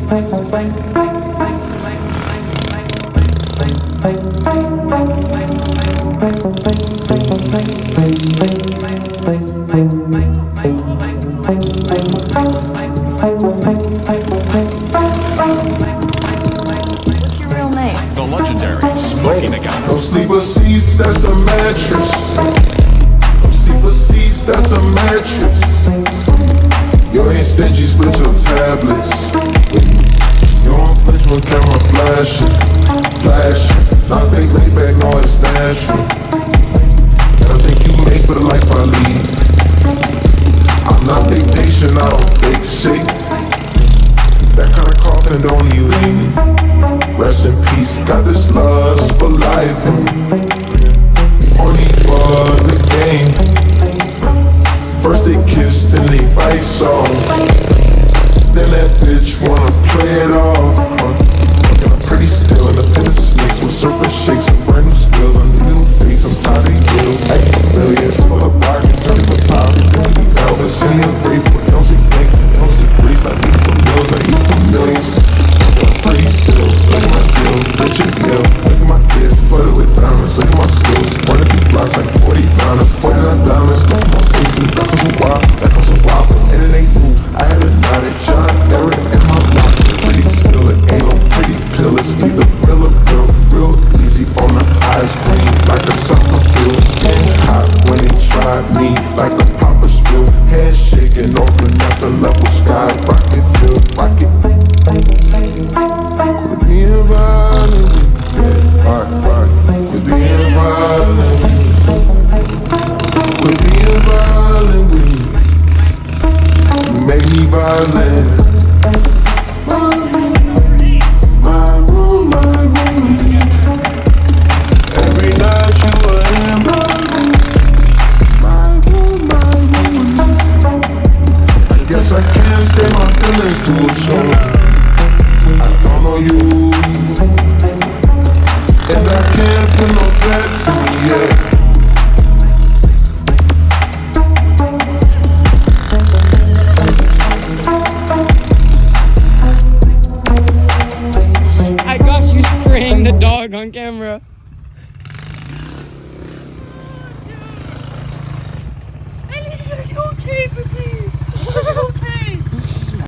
What's your real name? The legendary Smoking Again. No sleeper seats, that's a mattress. No sleeper seats, that's a mattress. You ain't stingy, split your tablets. You don't flinch when camera flashing, flashing. Nothing laid back, no, it's natural. And I think you made for the life I lead. I'm not fake patient, I don't fake sick. That kind of coffin don't need lean. Rest in peace, got this lust for life and only for the game. First they kiss, then they bite soft. Then that bitch wanna play it off. Fucking I'm pretty still in the pit of snakes with serpent shakes and brand new spills on the new face. I'm tired of these bills, acting familiar. Pull up bargain, turn into power. Elvis in your grave, don't say thank you, don't say grace. I eat for meals, I eat for millions. I'm pretty still, look at my deal, rich and ill. Look at my kids, flooded with diamonds. Look at my skills, run a few blocks like 40 dollars. 49 diamonds, go for my faces. That comes a while, that comes a while, and it ain't new. I had a knot at John Eric in my block. Pretty still, it ain't no pretty pill. It's either real or real, real easy on the eyes, green like a soccer field. Skin hot when they tried me, like a popper's field. Head shaking, open nothing level, sky rocket field, rocket. Quit being violent, yeah, alright. Quit being violent, quit being violent with me. You make me violent. My room, my room. Every night you were in my room. My room, my room. I guess I can't stay my feelings too soon. I don't know you, and I can't put no bets in yet. I got you spraying the dog on camera. Are you okay, baby?